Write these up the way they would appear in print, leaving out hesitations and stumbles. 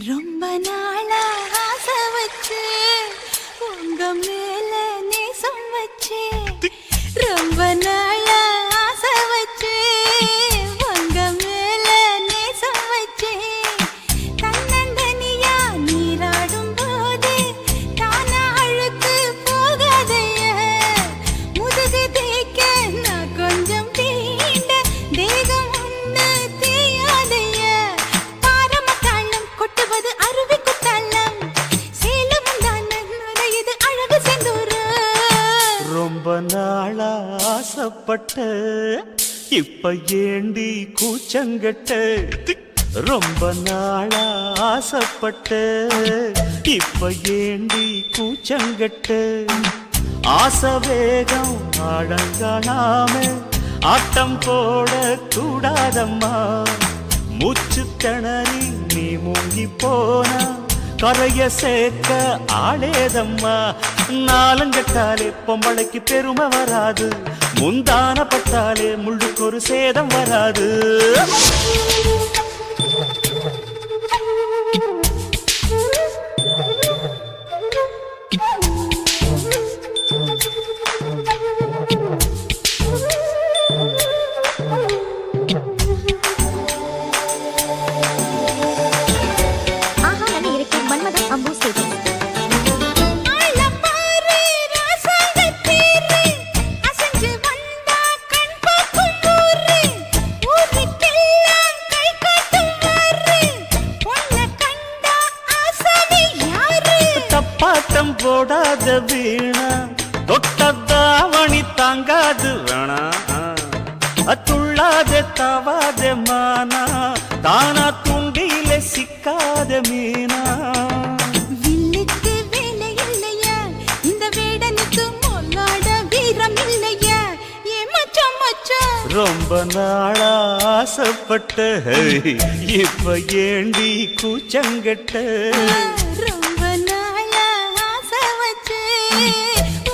ரொம்ப நாளா ஆசை வச்சு உங்க மேல நேச ஆசைப்பட்ட இப்ப ஏண்டி கூச்சங்கட்ட ரொம்ப நாளா ஆசைப்பட்ட இப்ப ஏண்டி கூச்சங்கட்ட ஆசை வேகம் அடங்கானாம ஆட்டம் போட கூடாதம்மா மூச்சு திணறி நீ மூங்கி போனா கரைய சேர்க்க ஆளேதம்மா நாலங்கட்டாலே பொம்பளைக்கு பெருமை வராது முந்தான பட்டாலே முள்ளுக்கு ஒரு சேதம் வராது போடாத வீணா தொட்டதாவணி தாங்காது வேணா துள்ளாத தவாத மானா தானா துண்டியில சிக்காத மீனா வில்லுக்கு வேலை இல்லையா இந்த வேடனுக்கு மொல்லாட வீரம் இல்லையா ஏ மச்சான் மச்சான் ரொம்ப நாளா ஆசைப்பட்ட இப்ப ஏண்டி கூச்சங்கட்ட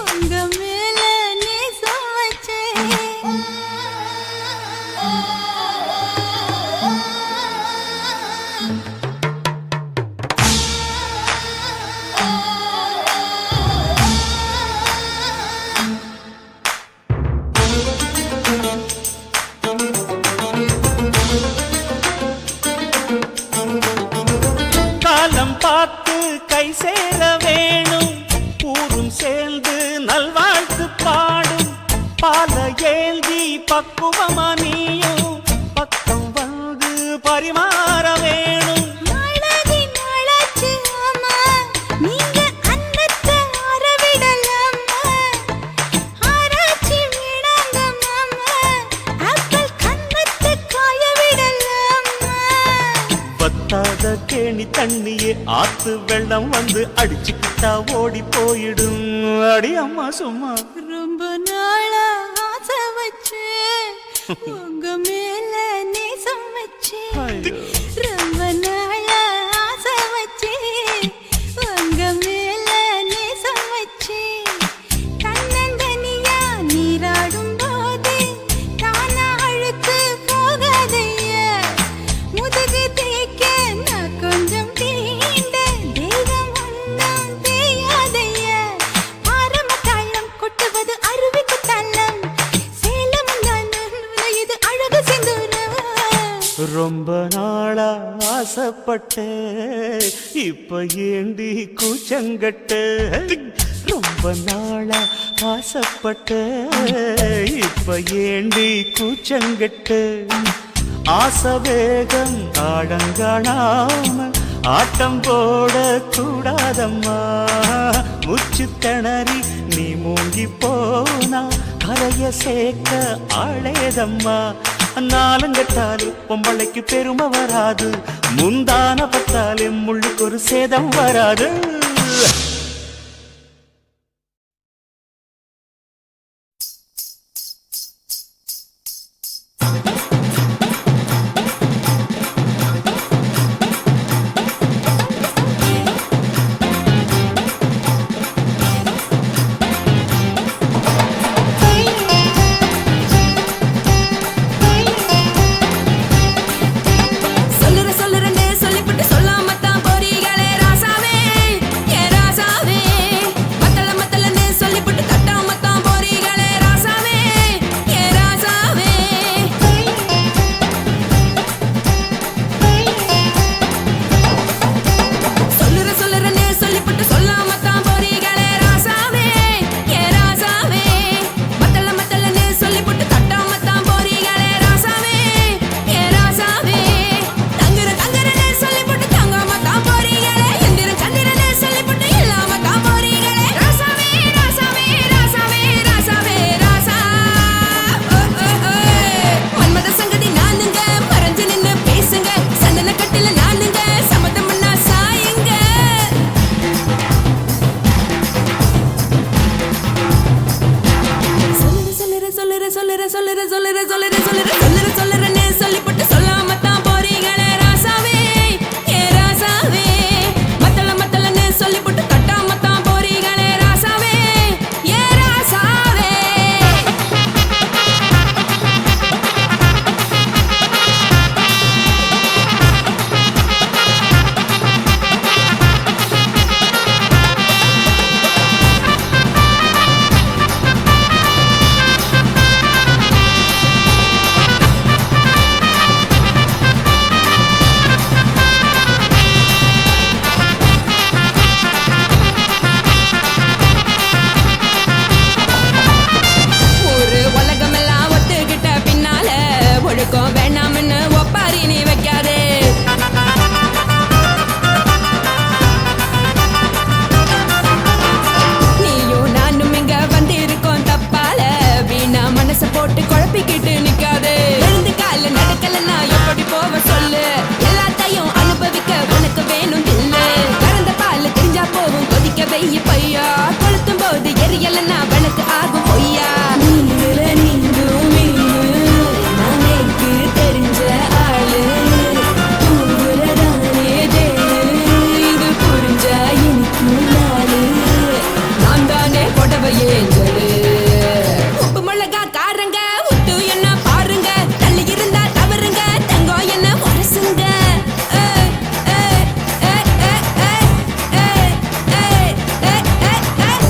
உங்க மேல நேசம் வச்சேன் காலம் பார்த்து கை சேர வேணும் ஊரும் சேர்ந்து நல்வாழ்த்து பாடும் பால ஏந்தி பக்குவமா நீயும் பக்கம் வந்து பரிமாற வேணும் பத்தாத கேணி தண்ணியே ஆத்து வெள்ளம் வந்து அடிச்சுக்கிட்டா ஓடி போயிடும் அடி அம்மா சும்மா ரொம்ப நாளா ஆசை வச்சு உங்க மேல நேசம் வச்சு ரொம்ப நாளா ஆசை வச்சு உங்க மேல நேசம் வச்சு தன்னந்தனியா நீராடும் போது தானா அழுத்து போகாதையா முதுகு தேய்க்க நான் கொஞ்சம் தீண்ட தேகம் ஒன்றும் தேயாதையா ஆரம்பத்தாளம் கொட்டுவது அருவிக்கு தள்ளம் சேலம் இது அழகு செந்தூரம் ரொம்ப நாளா ஆசைப்பட்ட இப்ப ஏண்டி கூச்சங்கட்ட ரொம்ப நாளா ஆசைப்பட்ட இப்ப ஏண்டி கூச்சங்கட்ட ஆசை வேகம் ஆடங்கானாம ஆட்டம் போட கூடாதம்மா முச்சு திணறி நீ மூங்கி போனா கரைய சேர்க்க ஆளேதம்மா நாலங்கட்டாலே பொம்பளைக்கு பெருமை வராது முந்தான பட்டாலே முள்ளுக்கு ஒரு சேதம் வராது சொல்லுறேன்னு சொல்லிவிட்டு சொல்லாமத்தான் போறீங்களே ராசாவே சொல்லுறேன்னு சொல்லிப்பட்டு சொல்லாம தான் போறீங்களே ராசாவே ஏ ராசாவே மத்தலன்னு சொல்லிப்பட்டு தட்டாம தான் போறீங்களே ராசாவே ஏ ராசாவே ஒரு உலகமெல்லாம் ஒத்துக்கிட்ட பின்னால ஒழுக்கம் வேணாம்னு ஒப்பாரி நீ வைக்காதே நீயும் நானும் இங்க வந்திருக்கோம் தப்பால வீணா மனச போட்டு குழப்பிக்கிட்டு நிக்காதே எழுந்து கால நடக்கலன்னா எப்படி போவ சொல்லு எல்லாத்தையும் அனுபவிக்க உனக்கு வேணும் தில்லு கறந்த பால் தெரிஞ்சா போகும் கொதிக்க வெய்ய பையா கொளுத்தும் போது எரியலன்னா வழக்கு ஆகும் பொய்யா நீங்கள நீங்கும் மீனு நாளைக்கு தெரிஞ்ச ஆளு தூங்குறதானே தேனு இது புரிஞ்சா எனக்கும் நாளு நான் தானே கொடவையே ஜலு உப்பு மிளகா காரங்க உத்து என்ன பாருங்க தள்ளி இருந்தா தவறுங்க தங்கம் என்ன உரசுங்க ஏய், ஏய், ஏய், ஏய், ஏய், ஏய், ஏய், ஏய், ஏய், ஏய்.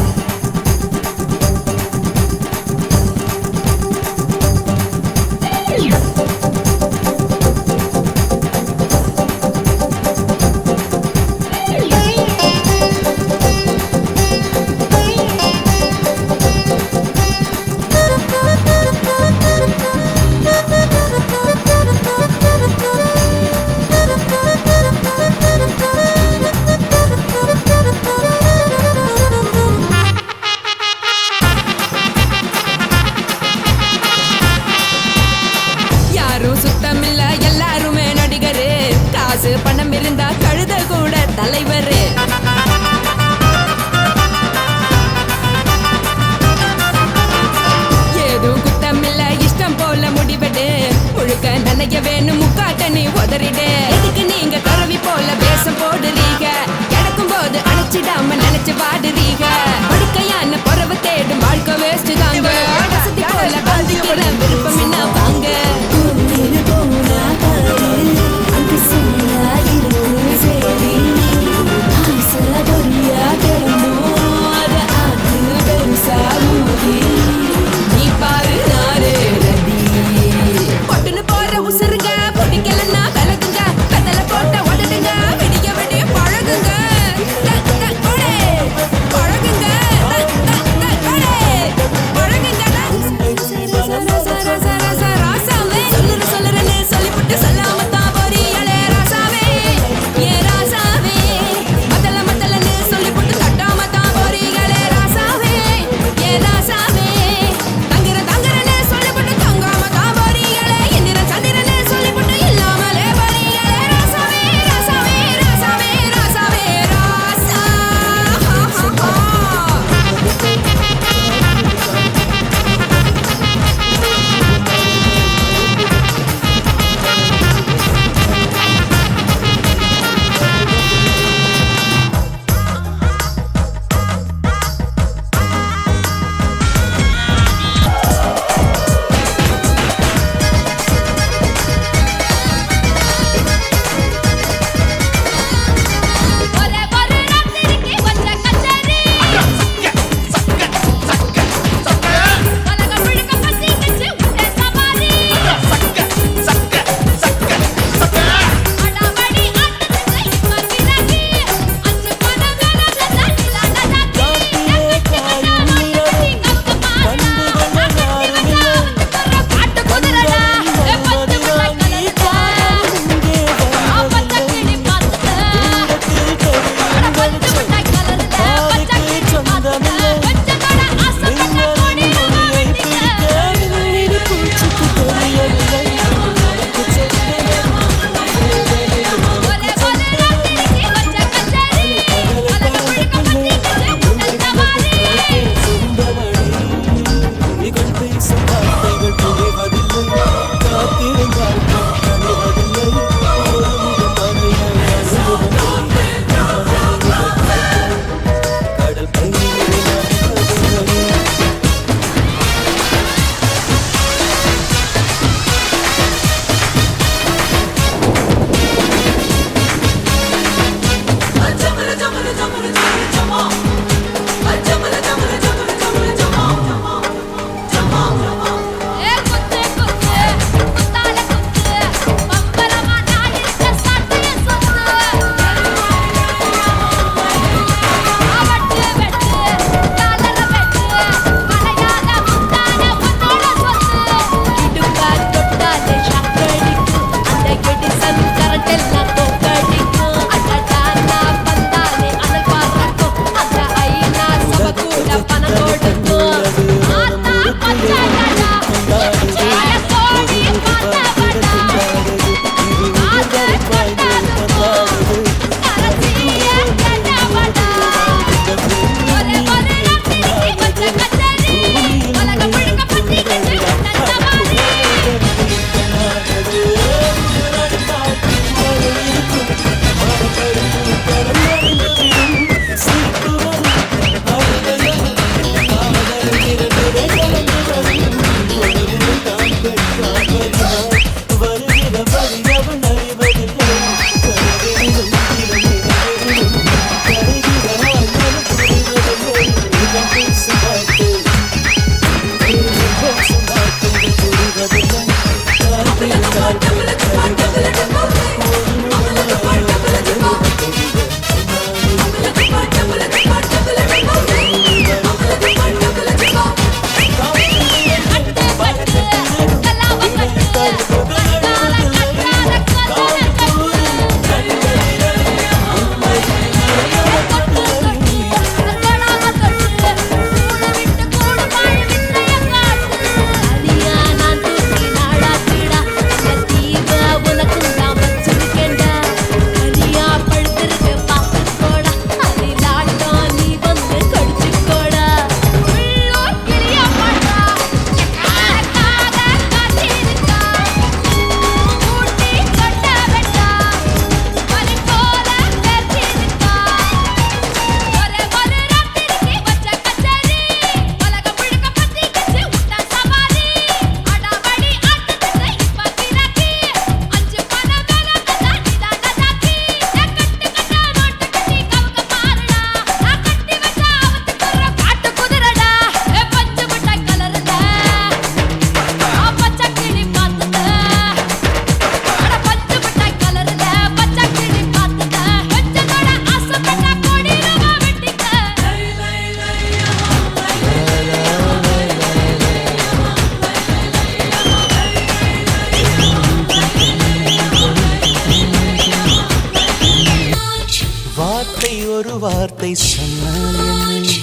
வார்த்தை சொன்னால் என்ன,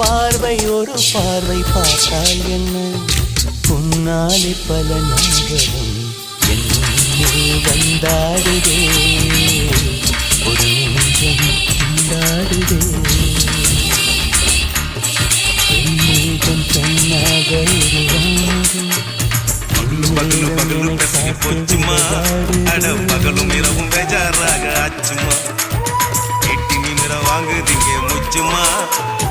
பார்வை ஒரு பார்வை பார்த்தால் என்ன, உன்னாலே பல ஞாபகம் என்னில் வந்தாடுதே, ஒரு நெஞ்சம் கொண்டாடுதே, பெண்மேகம் பெண்ணாக உருவானது. பகலு பகலு பசி போச்சுமா, அட பகலும் இரவும் பெஜாராக ஆச்சுமா, எட்டி நிமிர வாங்குதீங்க முச்சுமா,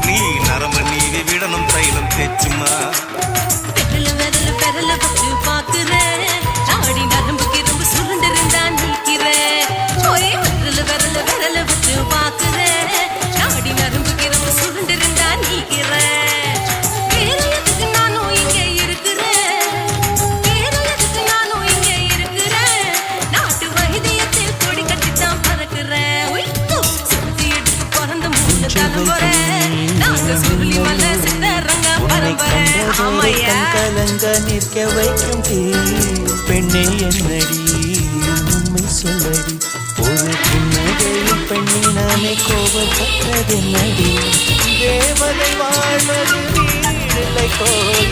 நீ நரம்ப நீவி விடணும் தைலம் தேச்சுமா. விரல விரல வச்சு பாக்குறேன், நாடி நரம்புக்கு ரொம்ப சுருண்டிருந்தா நிற்கிறேன். விரல விரல விரல வச்சு பாக்குறேன், நாடி நரம்புக்கு ரொம்ப சுருண்டிருந்தா நிற்கிறேன். வேற எதுக்கு நானும் இங்க இருக்கிறேன், வேற எதுக்கு நானும் இங்க இருக்கிறேன், நாட்டு வைத்தியத்தில் கொடி கட்டித்தான் பறக்கிறேன். சுத்தி எடுத்து பிறந்த 3 தலைமுறை, நாங்க சுருளி மலை சித்தரங்க பரம்பரை. ஆமையா கலங்க நிற்க வைக்கும் தீ பெண்ணே என்னடி உண்மை சொல்லடி, ஒரு புன்னகையில் பெண்ணினானே கோபப்பட்டதென்னடி, தேவதை வாழ்வது வீடில்லை கோடி,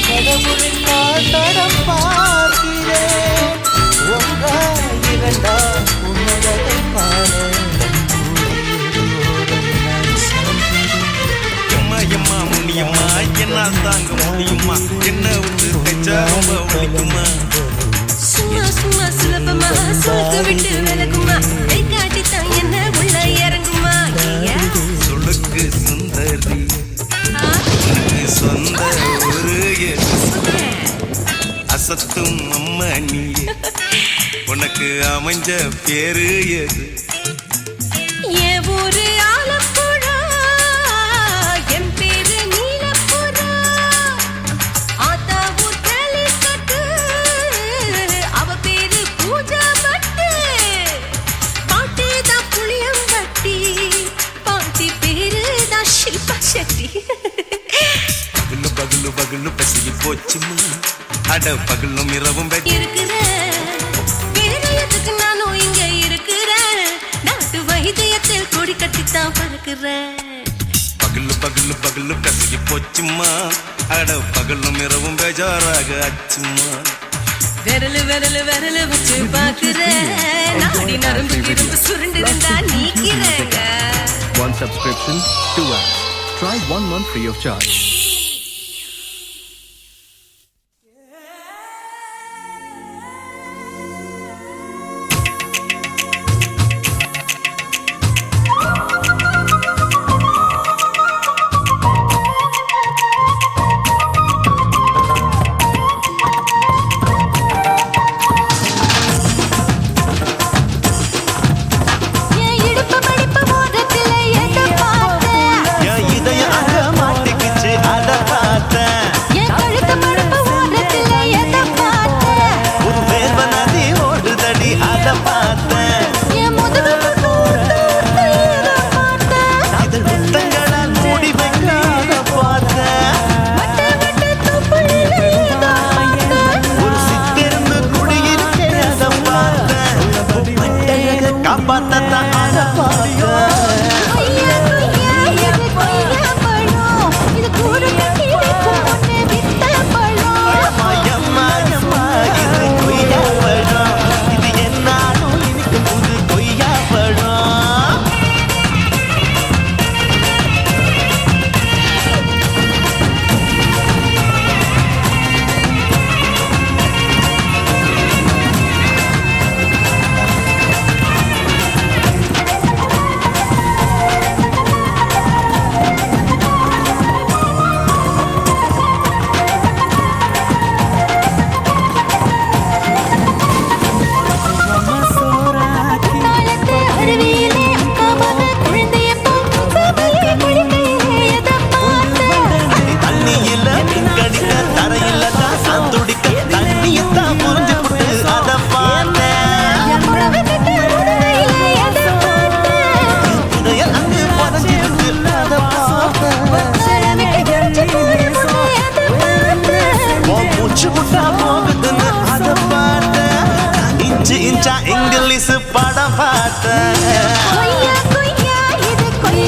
கடவுளின் காட்டடம் பார்க்கிறேன், ஒன்றா இரண்டா உன்னதத்தை பாட எம்மா முனியம்மா என்னால் தாங்க முடியுமா, என்ன விட்டு தைச்சா ரொம்ப வலிக்குமா. சும்மா சும்மா சுலபமா சொலுக்கு விட்டு விலகுமா, கை காட்டித்தான் என்ன உள்ள இறங்குமா. சொலுக்கு சுந்தரி உனக்கு சொந்த ஒரு அசத்தும் அம்மா நீயே, உனக்கு அமைஞ்ச பேரு எது. என் ஊரு ஆலப்புழா, என் பேரு நீலப்புறா, ஆத்தா ஊர் கேலிக்கட்டு, அவ பேரு பூஜா பட்டு, பாட்டி தான் புளியம்பட்டி, பாட்டி பேரு தான் ஷில்பா செட்டி. பகலு பகலு பகலு பசி போச்சுமா, அட பகலும் இரவும் இருக்கிறேன், வேற எதுக்கு நானும் இங்க இருக்கிறேன், நாட்டு வைத்தியத்தில் கொடி கட்டித்தான் பறக்கிறேன். பகலு பகலு பகலு கசகி போச்சுமா, அட பகலும் இரவும் பேஜாராக ஆச்சுமா. விரலு விரலு விரலு வச்சு பாக்குறேன், நாடி நரம்பு கிரும்பு சுருண்டிருந்தா நீக்கிறேங்க. One subscription, 2 apps. Try 1 month free of charge. என் இடுப்பு மடிப்பு ஓரத்துல எதை பார்த்தேன், என் இதயம் அங்க மாட்டிக்கிச்சு அதை பார்த்தேன், என் கழுத்து மடிப்பு ஓரத்துல எதை பார்த்தேன், ஒரு வேர்வ நதி ஓடுதடி அதை பார்த்தேன், என் முதுகுக்கு கூர்த்து எதை பார்த்தேன், இதழ் முத்தங்களால் மூடி வைக்க அதை பார்த்தேன், வட்ட வட்ட தொப்புளில எதை பார்த்தேன், ஒரு சித்திருந்து குடியிருக்க அதை பார்த்தேன், மட்டையக காப்பாத்தத்தான் அதை பார்த்தேன். கொய்யா கொய்யா இது கொய்யா பழம், இது கூடு கட்டி வைக்கும் ஒண்ணு வித்த பழம். அம்மா, அம்மா, அம்மா, இது கொய்யா பழம், இது என்னாலும் இனிக்கும் புது கொய்யா பழம். தாளத்து அருவியிலே காமக குழந்தைய பூமியை குளிக்கையிலே எதை பார்த்தேன், தண்ணியில கடிக்க தரையில தான் சாந்துடிக்க தண்ணியத்தான் புரிஞ்சு புட்டு அதை பார்த்தேன், புடவை கட்ட உடலையிலே எதை பார்த்தேன், புதையல் அங்கு புதஞ்சிருக்கு அதை பார்த்தேன், சரமிட்டு குடிச்சு போடும்போது எதை பார்த்தேன், உன் மூச்சு விட்டா போகுதுன்னு அதை பார்த்தேன், இன்ச்சு இன்ச்சா இங்கிலீஷ் படம் பார்த்தேன். கொய்யா கொய்யா இது கொய்யா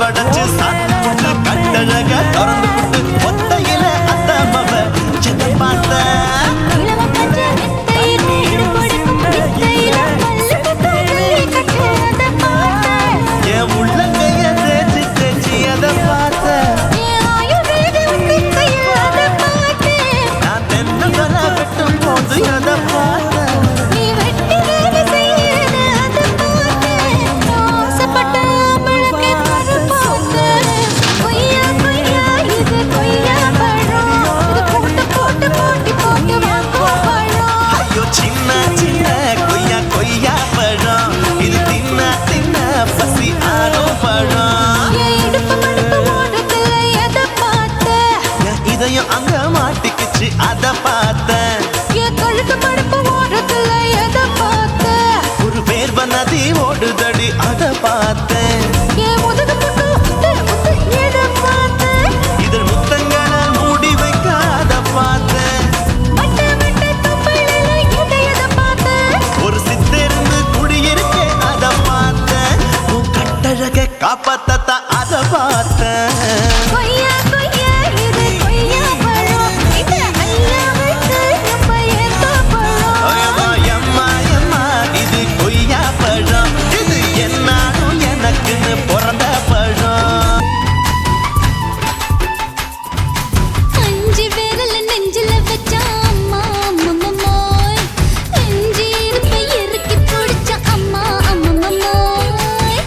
வளைவடைச்சு சாத்து புட்டு கட்டழக திறந்து புட்டு ஒத்தையில அத்த மவ சின்ன பார்த்த இளவ பச்சை மெத்தையில இடுப்பொடுக்கும் வித்தையில பல்லுக்கு தூக்கி கட்டு அத பார்த்தேன். என் உள்ளங்கைய தேய்ச்சி தேய்ச்சி அதை பார்த்த என் ஆயுர்வேத உத்திக்கையில் அத பார்த்தேன். நான் தென்னந்தல வெட்டும் போது அதை பார்த்த நீ வெட்டி வேலை செய்யறத அத பார்த்தேன். நான் ஆசைப்பட்ட ஆம்பளைக்கு மறு பார்த்தேன். கொய்யா கொய்யா இது கொய்யா பழம். இது போட்டு போட்டு போட்டி போட்டு வாங்கும் பழம். ஐயோ சின்ன சின்ன கொய்யா கொய்யா பழம் இது தின்ன தின்ன பசி ஆறும் பழம் என் இடுப்பு மடுப்பு ஓடுதுல எதை பார்த்தேன். என் இதயம் அங்க மாட்டிக்கிச்சு அதை பார்த்தேன் என் கழுத்து மடுப்பு ஓடுதுல எதை பார்த்தேன். ஒரு வேர்வ நதி ஓடுதடி அதை பார்த்தேன் என் முதுகு முட்டு முட்டு முட்டு எதை பார்த்தேன். இதழ் முத்தங்களால் மூடி வைக்க அதை பார்த்தேன் வட்ட வட்ட தொப்பையில எதை பார்த்தேன். ஒரு சித்தெருந்து குடியிருக்க அதை பார்த்தேன் உன் கட்டழக காப்பாத்தத்தான் அதை பார்த்தேன் கொய்யா கொய்யா இது கொய்யா பழம். இது ஐயாவுக்கு ரொம்ப ஏத்த பழம். அம்மா எம்மா எம்மா இது கொய்யா பழம் இது என்னாலும் எனக்குன்னு பிறந்த பழம் அஞ்சு விரல நெஞ்சில வச்சா அம்மா அம்மம்மாய். நெஞ்சு இருப்பை இறுக்கி பிடிச்ச அம்மா அம்மம்மாய்.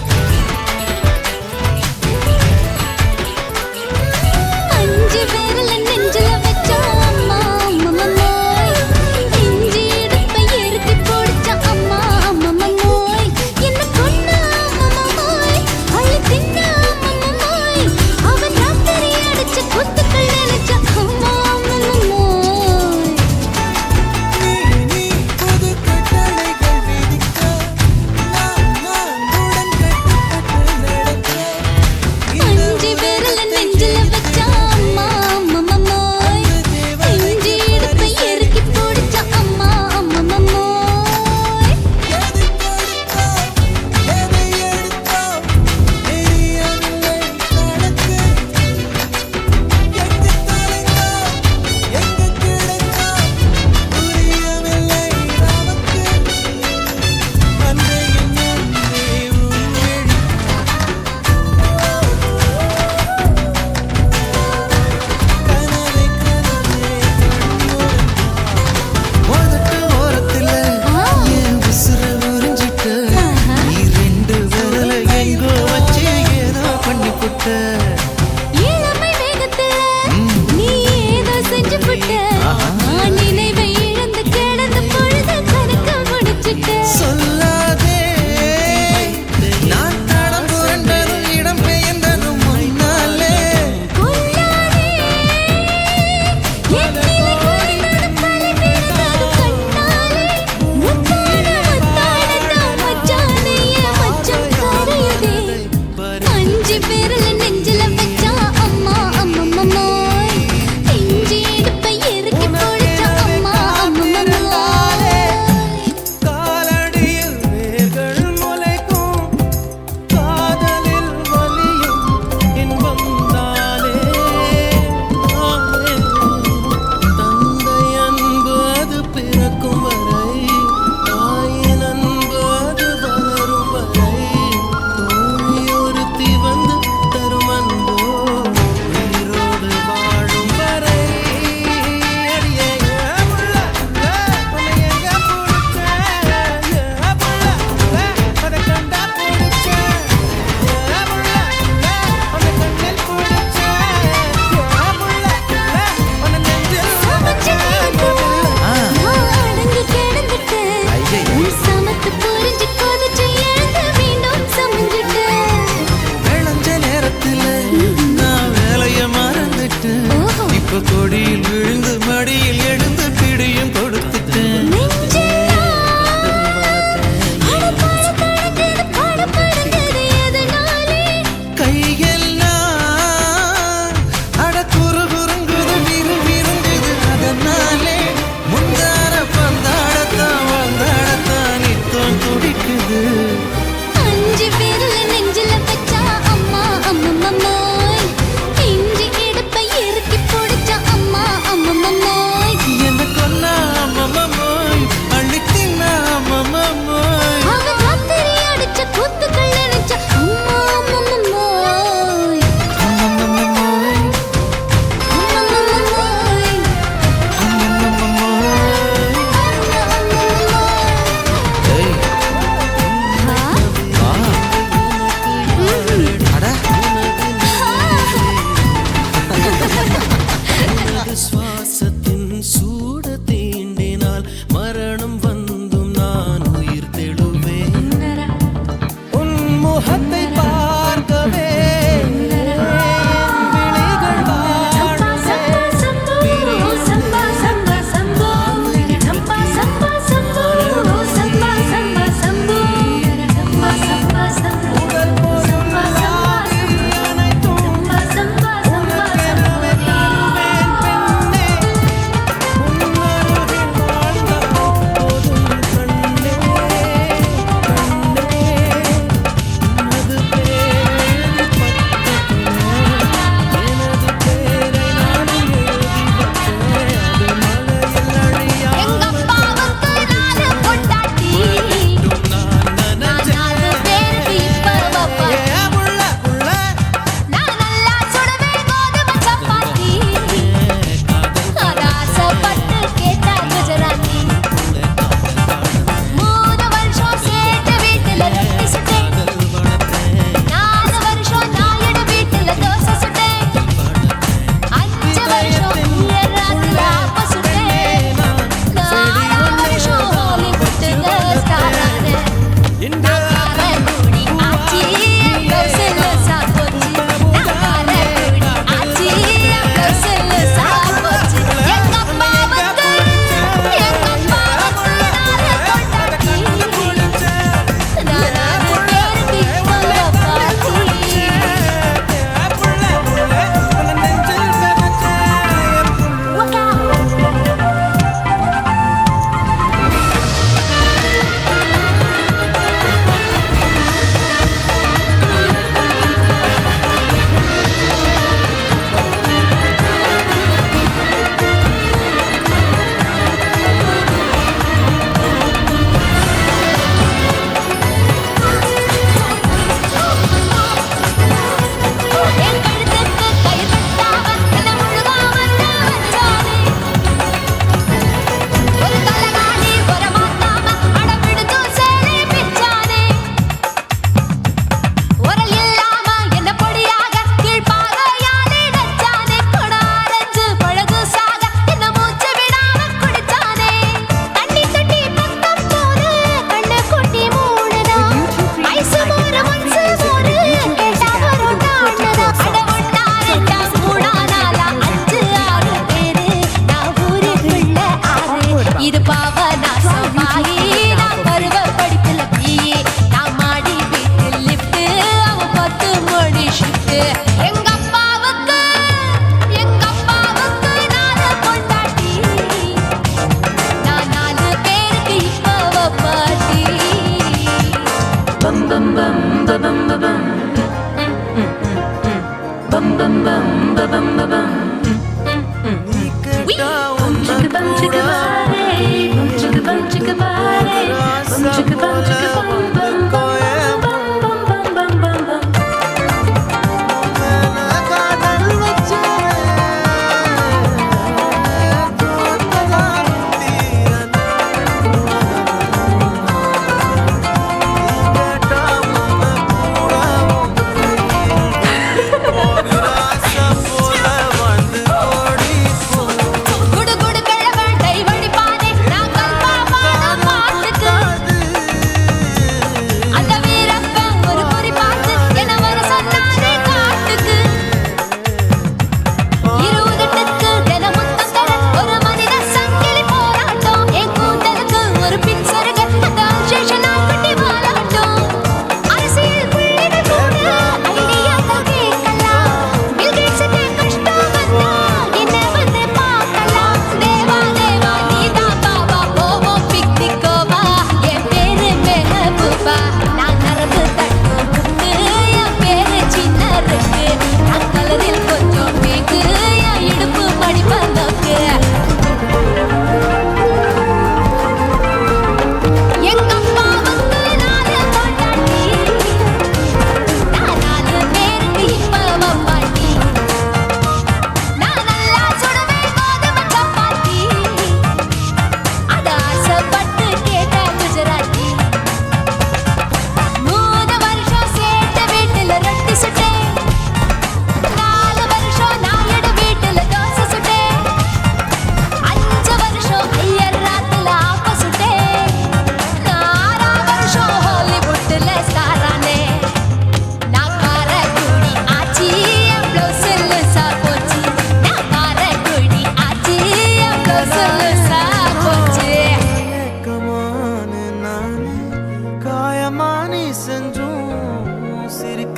முகத்தை பார்க்கவே விழிகள் இது பாவநாசமாயி நான் பருவ படிப்புல பிஏ நான் மாடி வீட்டில் லிஃப்ட் அவன் 10 மணி ஷிஃப்ட் எங்க அப்பாவுக்கு நாலு பொண்டாட்டி நான் 4 பேருக்கு இப்ப பாட்டி பம் பம் பம் பம் பம் bum bum bum bum bum bum bum chicka bum chicka body bum chicka body bum chicka bum chicka bum bum bum bum bum bum bum bum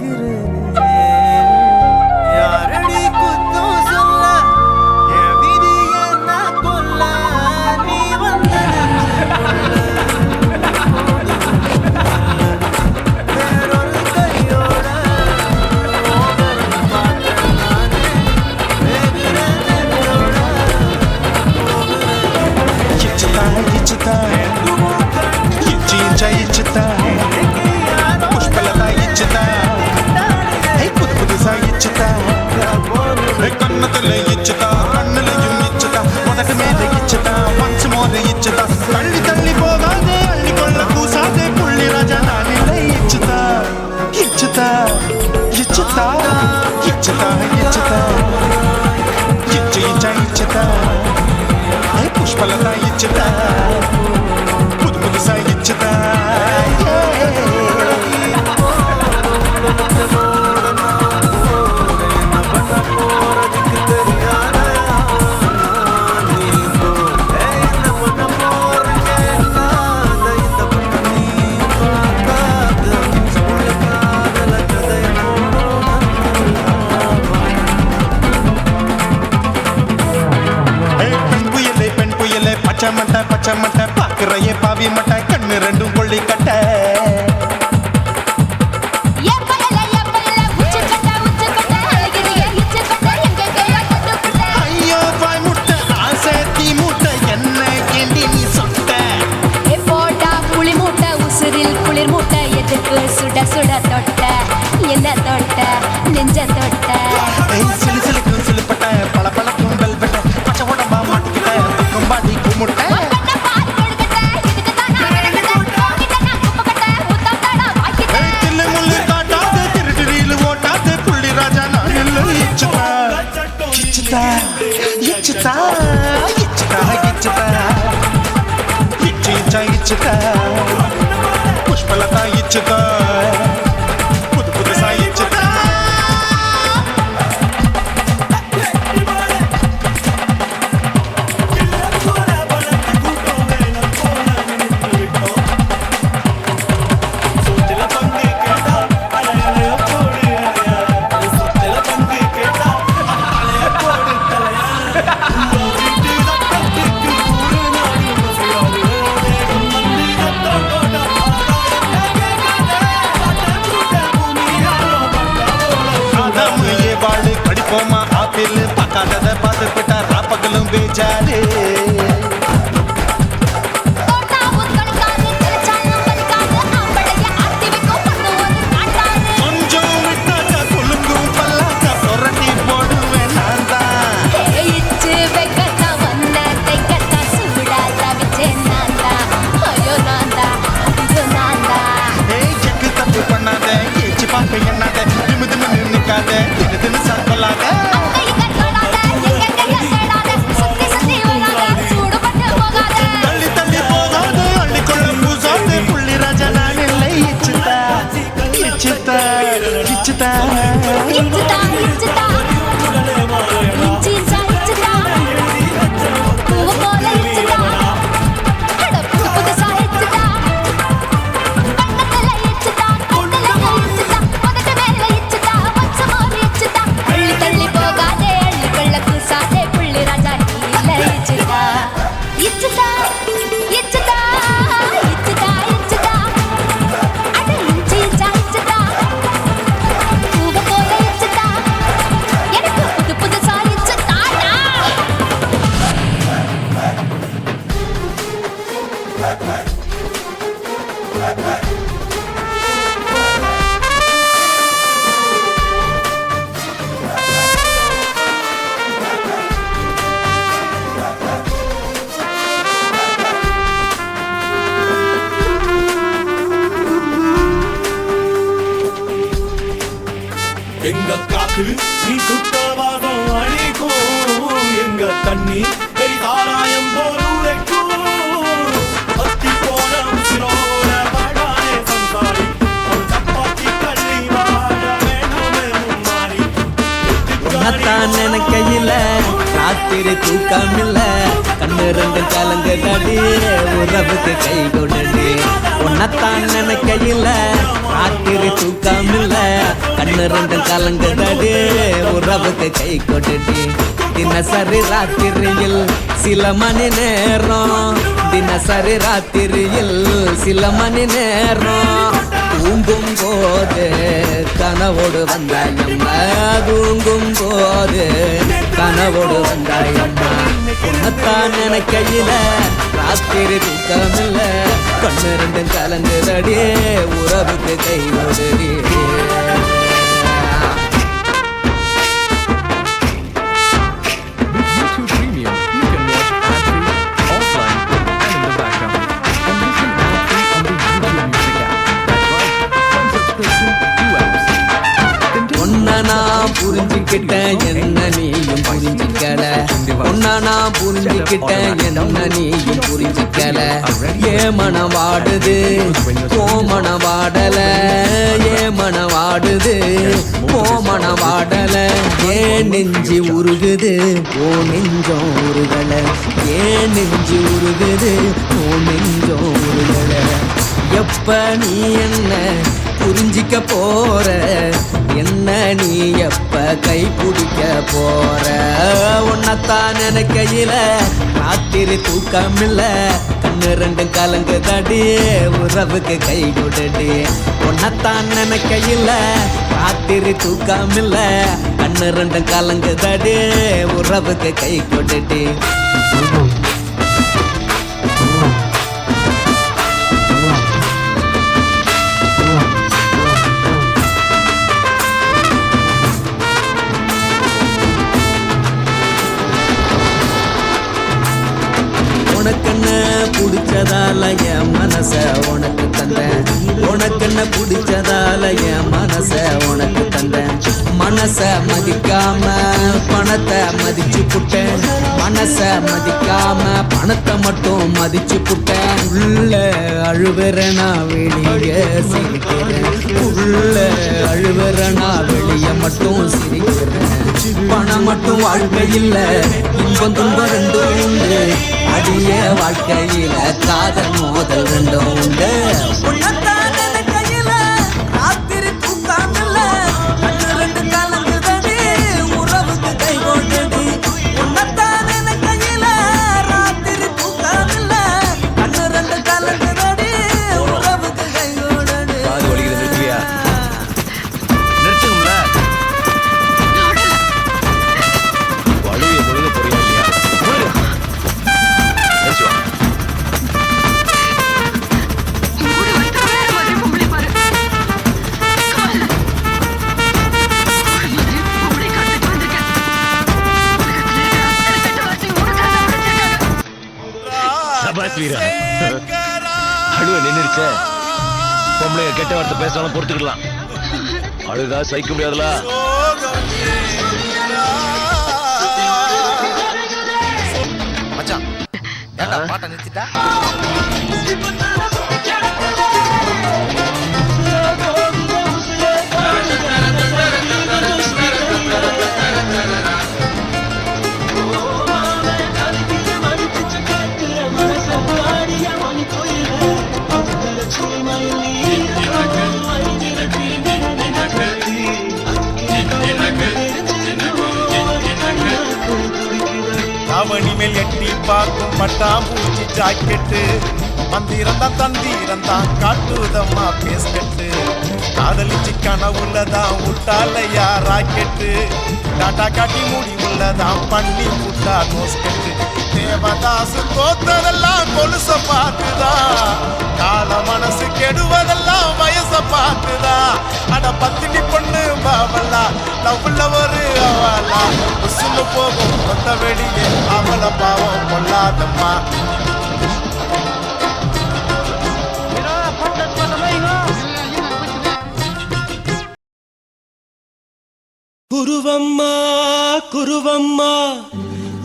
பார்க்கிறேனே யாரடி குத்தம் சொல்ல என் விதிய நான் கொல்ல நீ வந்த வேறொரு கையோட பார்த்தேன் நானே வேகிறேன் என்னோட ఇచ్చుతా ఇచ్చుతా పుష్పలత ఇచ్చుతా పుదు పుదుసా ఇచ్చుతా కన్నతలే ఇచ్చుతా కన్నులயும் ఇచ్చుతా మొదటి మీద ఇచ్చుతా once more ఇచ్చుతా తల్లి తల్లి పోగాదే అల్లి కొల్ల కూసాదే పుల్లి రాజా నానిలే ఇచ్చుతా ఇచ్చుతా ఇచ్చుతా ఇచ్చుతా ఇచ్చుతా ఇచ్చుతా పుష్పలత ఇచ్చుతా పుదు పుదుసా ఇచ్చుతా பச்சை மட்டை பாக்குறையே பாவி மட்டை கண்ணு ரெண்டும் கொள்ளி கட்ட ஐயோ பாய் முட்டை ஆசை தீ முட்டை என்ன கேண்டி நீ சொட்ட போட்டா புளி மூட்டை உசுரில் குளிர் மூட்டை எதுக்கு சுட சுட தொட்ட என்ன தொட்ட நெஞ்ச தொட்ட சிலு சிலுக்கும் சிலுப்பட்ட பல பழக்கும் வெல்வெட்ட பச்சை உடம்பா மாட்டிக்கிட்ட கும்பாடி குமுட்டை தில்லு முள்ளு காட்டாது திருடிரியில ஓட்டாது புள்ளி ராஜா நான் இல்லை இச்சுதா இச்சுதா இச்சுதா இச்சுதா இச்சுதா இச்சுதா புஷ்பலதா இச்சுதா புது புதுசா இச்சுதா படிப்போமா ஆப்பிள் பக்காதத பார்த்து விட்டா ராப்பகலும் பேஜாரு கொஞ்சம் விட்டாச்சா குலுங்கும் பல்லாக்கா புரட்டி போடுவேன் நான் தான் எக்கு தப்பு பண்ணாத ஏச்சு பார்க்க எண்ணாத திமு திமு நின்னுக்காத தினு தினு சாக்கலாத தள்ளி தள்ளி போகாத அள்ளிக்கொள்ள பூசாத புள்ளி ராஜா நான் இல்லை இச்சுதா இச்சுதா இச்சுதா எங்க காக்கு நீ சுட்டவாதம் அழிக்கும் எங்க தண்ணி சாராயம் போல் உரைக்கும் அத்தி போன உசிரோட வாடானே சம்சாரி ஒரு சப்பாத்தி கள்ளி வாட வேணுமே முன்னாடி உன்னத்தான் நினைக்கையில ராத்திரி தூக்கம் இல்ல கண்ணு ரெண்டு கலந்து தடி உறவுக்கு கை கொடுடி உன்னத்தான் நினைக்கையில ராத்திரி தூக்கம் இல்ல கண்ணு ரெண்டு கலங்குதடி உறவுக்கு கை கொட்டுடி தினசரி ராத்திரியில் சில மணி நேரம் தினசரி ராத்திரியில் சில மணி நேரம் தூங்கும் போது கனவோடு வந்தாயம்மா தூங்கும் போது கனவோடு வந்தாயம்மா உன்னத்தான் நினைக்கையில ராத்திரி தூக்கமில்ல கண்ணு ரெண்டும் கலங்குதடி உறவுக்கு கை ஓடுடி YouTube Premium, you can watch ad-free, offline, and in the background. And listen ad-free on the YouTube Music app. That's right, one subscription, 2 apps. ஒன்ன நான் புரிஞ்சுக்கிட்டேன் என்ன நீயும் புரிஞ்சுக்கல ஒன்ன நான் புரிஞ்சுக்கிட்டேன் என்ன நீயும் புரிஞ்சுக்கல ஏ மனம் வாடுது ஓ மனம் வாடல ஏ மனம் வாடுது ஓ மனம் வாடல ஏன் நெஞ்சு உருகுது ஓ நெஞ்சம் உருகல ஏன் நெஞ்சு உருகுது ஓ நெஞ்சம் உருகல எப்ப நீ என்ன புரிஞ்சிக்க போற என்ன நீ எப்ப கை பிடிக்க போற உன்னத்தான் நினைக்கையில ராத்திரி தூக்கமில்ல கண்ணு ரெண்டும் கலங்குதடி உறவுக்கு கை கொடுடி உன்னத்தான் நினைக்கையில ராத்திரி தூக்கமில்ல கண்ணு ரெண்டும் கலங்குதடி உறவுக்கு கை கொடுடி உனக்கென்ன பிடிச்சதால என் மனச உனக்கு தந்தேன் உனக்கென்ன பிடிச்சதால என் மனச உனக்கு தந்தேன் மனச மதிக்காம பணத்தை மதிச்சு புட்டேன் மனச மதிக்காம பணத்தை மட்டும் மதிச்சு புட்டேன் உள்ள அழுவுறனா வெளியே சிரிக்கிறேன் உள்ள அழுவுறனா வெளிய மட்டும் சிரிக்கிறேன் பணம் மட்டும் வாழ்க்கையில் இன்பம் துன்பம் ரெண்டும் உண்டு அடிய வாழ்க்கையில காதல் மோதல் ரெண்டும் உண்டு உன்னத்தான் நினைக்கையில ராத்திரி தூக்காமல்ல கண்ணு ரெண்டு கலங்குதடி உறவுக்கு கை கொண்டடி உன்னத்தான் நினைக்கையில ராத்திரி தூக்காமல்ல கண்ணு ரெண்டு கலங்குதடி உறவுக்கு கை கொண்டடி காது வலிக்குது நிறுத்துவியா நிறுத்துங்களா வலுவிய முழுக போறியா இல்லையா சபாஸ் வீரா அழுவ நின்னுருச்சே பொம்பளைங்க கெட்ட வார்த்தை பேசினாலும் பொறுத்துக்கலாம் அழுதா சகிக்க முடியாதுல மச்சான் ஏன்டா பாட்டை நிறுத்திட்டா அவனி மேல் எட்டி பார்க்கும் பட்டாம்பூச்சி ஜாக்கெட்டு மந்திரந்தான் தந்திரந்தான் காட்டுதம்மா பேஸ்கெட்டு காதலிச்சு கனவுள்ளதான் விட்டாலையா ராக்கெட்டு டாட்டா காட்டி மூடி உள்ளதான் பண்ணி விட்டா நோஸ்கெட்டு தேவதாசு தோத்ததெல்லாம் கொலுச பார்த்துதான் கால மனசு கெடுவதெல்லாம் வயச பார்த்துதான் அட பத்தினி பொண்ணு பாவலா லவ்ல ஒரு அவலா உசுல போகும் கொத்த வெடியே அவள பாவம் கொள்ளாதம்மா குருவம்மா குருவம்மா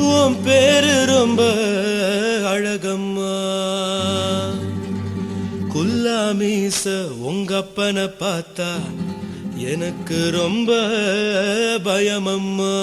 உன் பேரு ரொம்ப அழகம்மா குல்லாமீச உங்க அப்பனை பார்த்தா எனக்கு ரொம்ப பயமம்மா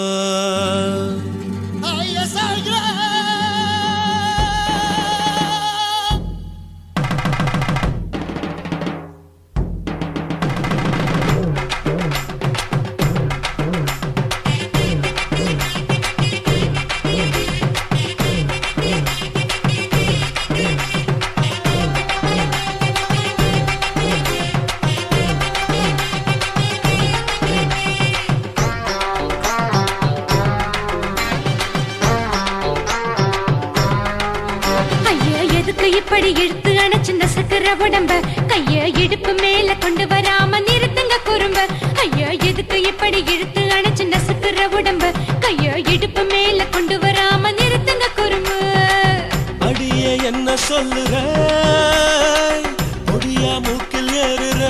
சொல்லுற ஒடியா மூக்கில் ஏறுற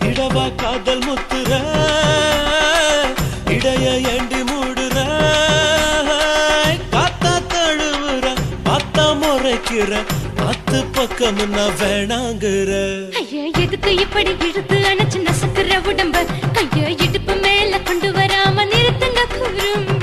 இடவா காதல் முத்துற இடைய ஏண்டி மூடுற காத்தா தழுவுற பார்த்தா முறைக்கிற பத்து பக்கம் நான் வேணாங்குற ஐயா எதுக்கு இப்படி இழுத்து அணைச்சு நசுக்குற உடம்ப கைய இடுப்பு மேல கொண்டு வராம நிறுத்துங்க குறும்ப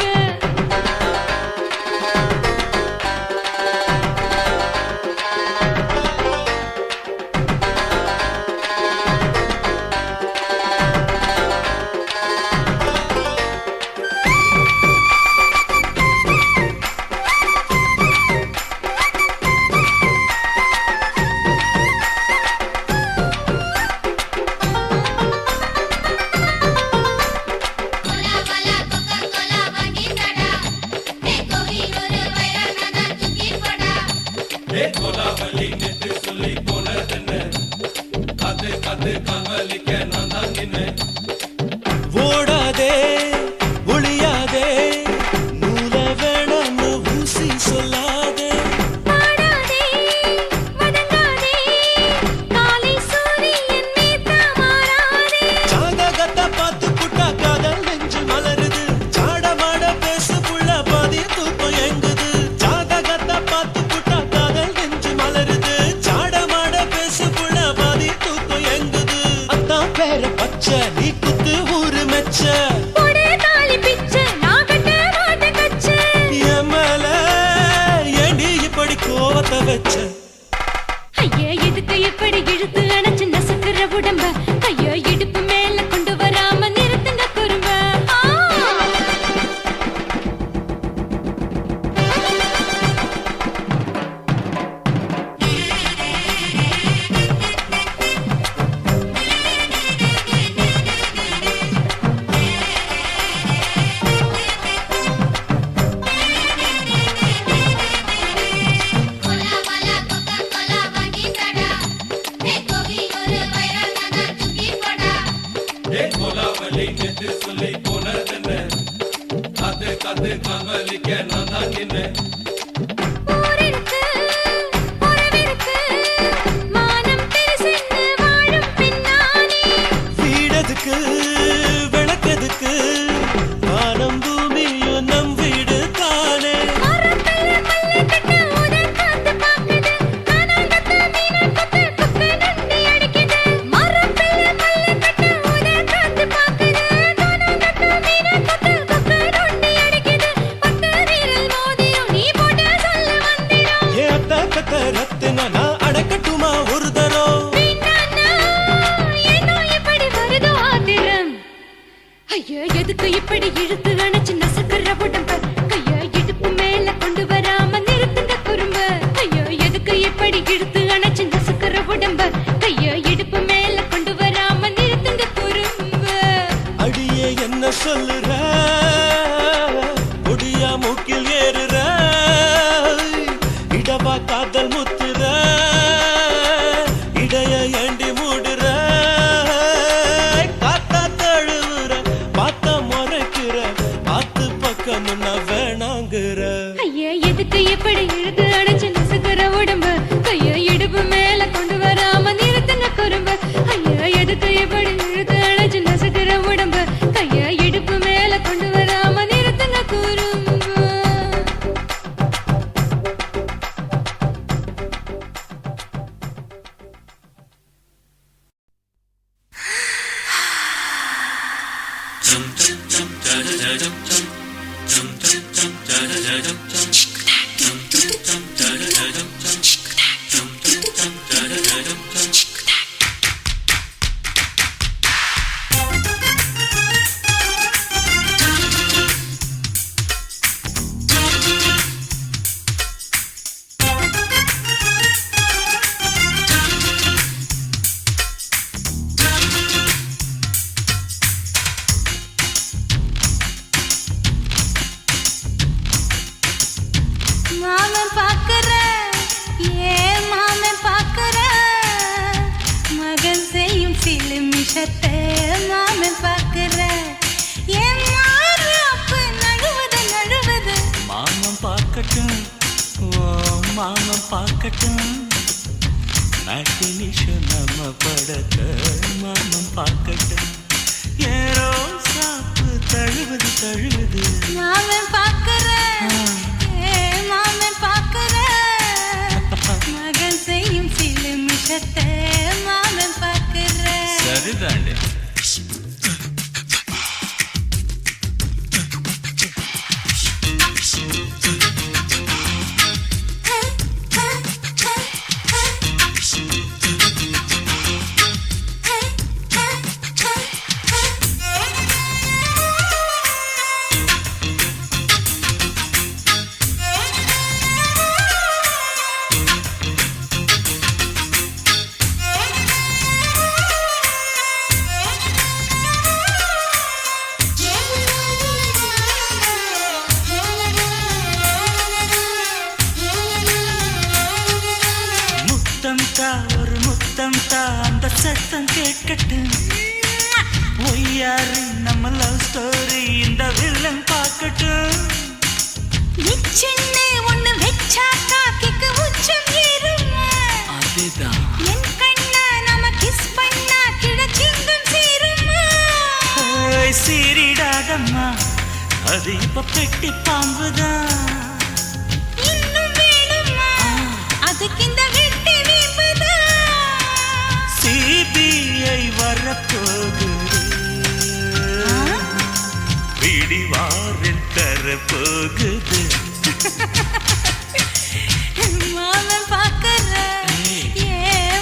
ஓடாதே ஒளியாதே நூல வேணான்னு ஊசி சொல்லாதே பாடாதே வதங்காதே காலை சூரியன் மீது மாறாதே ஜாதகத்தை பார்த்து புட்டா காதல் நெஞ்சு மலருது சாடமாட பேசு புள்ள பாதி தூக்கம் எங்குது ஜாதகத்தை பார்த்து புட்டா காதல் நெஞ்சு மலருது சாடமாட பேசு புள்ள பாதி தூக்கம் எங்குது அத்தான் பேர பச்சை நீ குத்து ஊரு மெச்ச ஒரே தாலி பிச்சை நான் கட்ட மாட்ட கச்சை என் மேல ஏண்டி இப்படி கோவத்தை வச்ச ஐயா எதுக்கு இப்படி இழுத்து அணைச்சு நசுக்குற உடம்ப கைய இடுப்பு மேல கொண்டு வராம நிறுத்துங்க குறும்ப ஊரிருக்கு உறவிருக்கு மானம் பெருசென்னு வாழும் பின்னானே வீடதுக்கு விளக்கதுக்கு வானம் பூமியும் நம் வீடு தானே மரத்துல மல்லி கட்ட உதன் காத்து பாக்குது கானாங்கத்து மீன் கொத்து குக்கு நண்டி அடிக்குது மரத்துல மல்லி கட்ட உதன் காத்து பாக்குது கானாங்கத்து மீன் கொத்து குக்கு நண்டி அடிக்குது பத்து வீரல் மோதிரம் நீ போட்ட சொல்ல வந்திடும் ஏ அத்த கத்த ரத்தின நான் அடக்கட்டுமா ஒரு தரம் வீணானா ஏனோ இப்படி வருதோ ஆத்திரம் ஐயா எதுக்கு இப்படி இழுத்து அணைச்சு நசுக்குற உடம்ப கைய இடுப்பு மேல கொண்டு வராம நிறுத்துங்க குறும்ப ஐயா எதுக்கு இப்படி இழுத்து அணைச்சு நசுக்குற உடம்ப கைய இடுப்பு மேல கொண்டு வராம நிறுத்துங்க குறும்ப அடியே என்ன சொல்லுற ஒடியா மூக்கில் ஏறுற இடவா காதல் முத்துற இடைய ஏண்டி மூடுற காத்தா தழுவுற பார்த்த முறைக்கிற பார்த்து பக்கம் நான் வேணாங்குற ஐயா எதுக்கு இப்படி இழுத்து அணைச்சு நசுக்குற உடம்ப கைய இடுப்பு மேல கொண்டு வராம நிறுத்துங்க குறும்ப ஐயா எதுக்கு இப்படி இழுத்து அணைச்சு நசுக்குற உடம்ப கைய இடுப்பு மேல கொண்டு வராம நிறுத்துங்க குறும்ப மாமன் பாக்குற ஏன் மாமன் பாக்குற மகன் செய்யும் சில நிமிஷத்தை மாமன் பாக்குற ஏன் மாறு அப்ப நழுவது மாமன் பார்க்கட்டும் மாமன் பார்க்கட்டும் மேட்டினிஷன் நம்ம படத்த மாமன் பார்க்கட்டும் ஏரோ சாப்பு தழுவுது தழுவுது மாமன் பார்க்கிறேன் மாமன் பார்க்கிறேன் மகன் செய்யும் சில மிஷத்தை மாமன் பார்க்கிறேன் சரிதாண்டி ஒரு முத்தம் தா அந்த சத்தம் கேட்கட்டும் ஒய்யாரு நம்ம லவ் ஸ்டோரி இந்த வில்லன் பார்க்கட்டும் நிச்சயமே ஒண்ணு வெச்சா காக்கிக்கு உச்சம் ஏறுமா அதுதான் என் கண்ணா நாம கிஸ் பண்ணா கிடச்சிங்கம் சேருமா சீரிடாதம்மா அது இப்ப பெட்டி பாம்புதான் இன்னும் வேணுமா அதுக்கு இந்த வெட்டி வீம்புதான் சிபிஐ வரப்போகுது பிடிவாரில் தரப்போகுது மாமன் பார்க்கிறேன்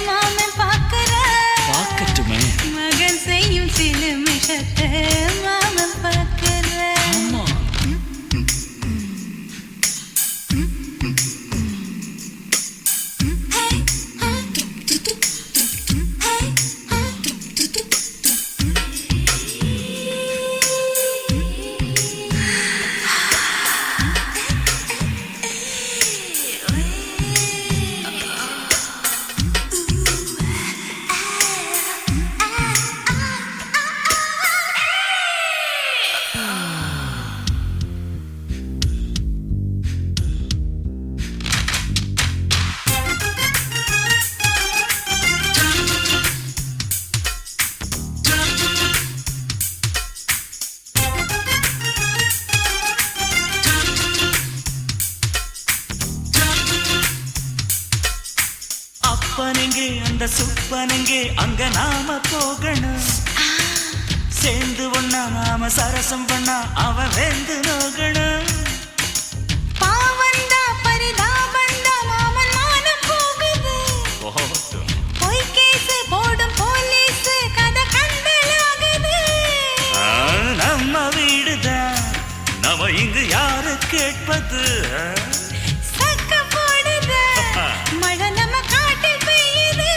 மாமன் பார்க்கிறேன் பார்க்கட்டுமே மகன் செய்யும் சில மிஷத்தை மாமன் பார்க்கிறேன் ஆமா அப்பனெங்கே அந்த சுப்பனெங்கே அங்க நாம போகணும் சேர்ந்து ஒண்ணா நாம சரசம் பண்ணா அவன் வெந்து நோகணும் பாவந்தா பரிதாபந்தா மாமன் மானம் போகுது பொய் கேஸ் போடும் போலீஸ் கதை கண்டலாகுது நம்ம வீடுதான் நம்ம இங்கு யாரு கேட்பது சக்க போடுது மழை நம்ம காட்டில் பெய்யுது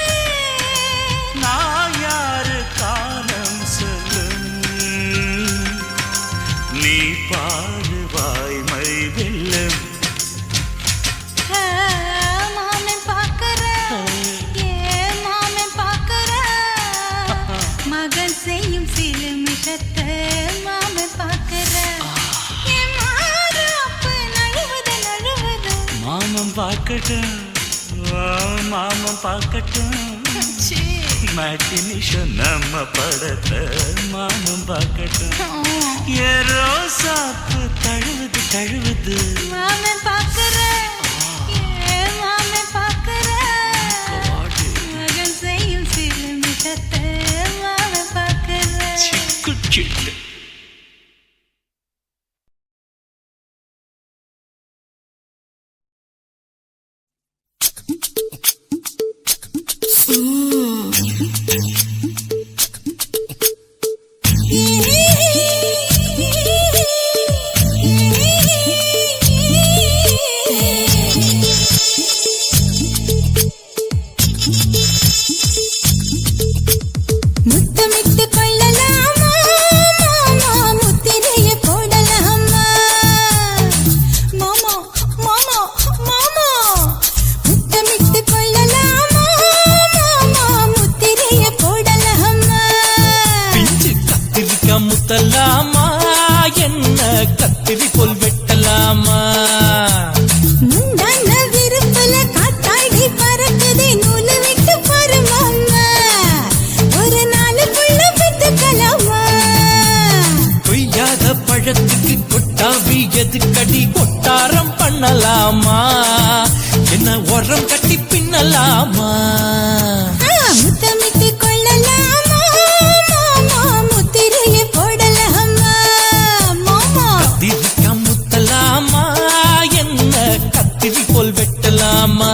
நான் யாரு காலம் சொல்லும் நீ பாரு வாய்மை வெல்லும் மாமன் பார்க்கிறேன் மாமன் பார்க்கிறேன் மகன் செய்யும் சில மிஷத்தை மாமன் பார்க்கிறேன் மாமன் பார்க்கட்டும் மாமன் பார்க்கட்டும் மேட்டினிஷன் நம்ம படத்தை மாமன் பார்க்கட்டும் ஏரோ சாப்பு தழுவுது தழுவுது மாமன் பார்க்கிறேன் மாமன் பார்க்கிறேன் மகன் செய்யும் சில மிஷத்தை மாமன் பார்க்கிறேன் சிக்கு சிட்டு முத்தமிட்டு கொள்ளலாமா மாமா முத்திரைய போடலாமா மாமா மாமா மாமா முத்தமிட்டு கொள்ளலாமா மாமா முத்திரைய போடலாமா பிஞ்சு கத்திரிக்கா முத்தலாமா என்ன கத்திரி போல் வெட்டலாமா முந்தான விருப்பல எதுக்கடி கொட்டாரம் பண்ணலாமா என்ன உரம் கட்டி பின்னலாமா முத்தமிட்டு கொள்ளலாமா மாமா முத்திரையை போடலாமா மாமா கத்திரிக்கா முத்தலாமா என்ன கத்திரி போல் வெட்டலாமா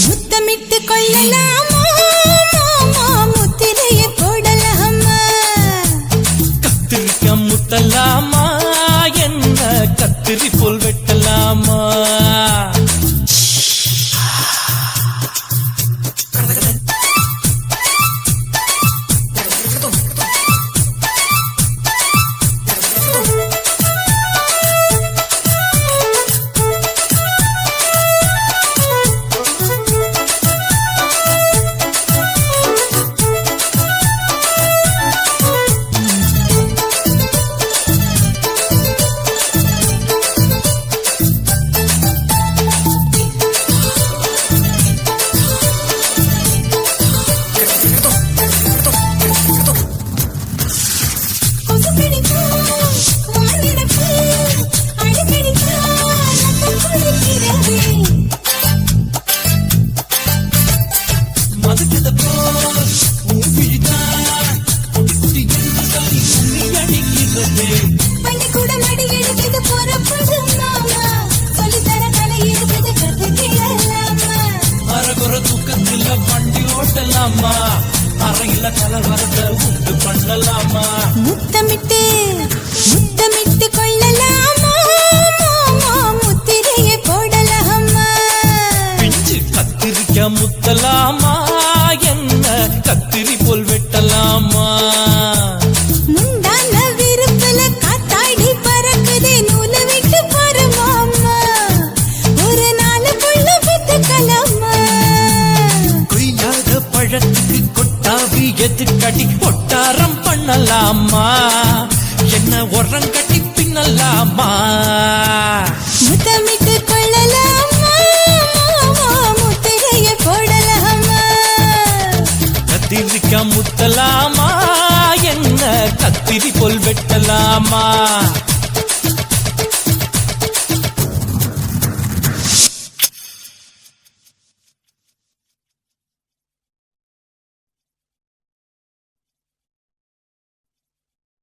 முத்தமிட்டு கொள்ளலாமா மாமா முத்திரையை போடலாமா கத்திரிக்கா முத்தலாமா என்ன கத்திரி போல் வெட்டலாமா முத்தமிட்டு முத்தமிட்டு கொள்ளலாமா மாமா முத்திரையை போடலாமா பிஞ்சு கத்திரிக்கா முத்தலாமா என்ன கத்திரி போல் வெட்டலாமா முந்தான விருப்பல காத்தாடி பறக்குதே நூலை விட்டு பாரு மாமா ஒரு நாளுக்குள்ள வித்துக்கலாமா கொய்யாத பழத்துக்கு கொட்டாவி எதுக்கடி ஒட்டாரம் பண்ணலாமா என்ன உரம் கட்டி பின்னலாமா முத்தமிட்டு கொள்ளலாமா மாமா முத்திரையை போடலாமா கத்திரிக்கா முத்தலாமா என்ன கத்திரி போல் வெட்டலாமா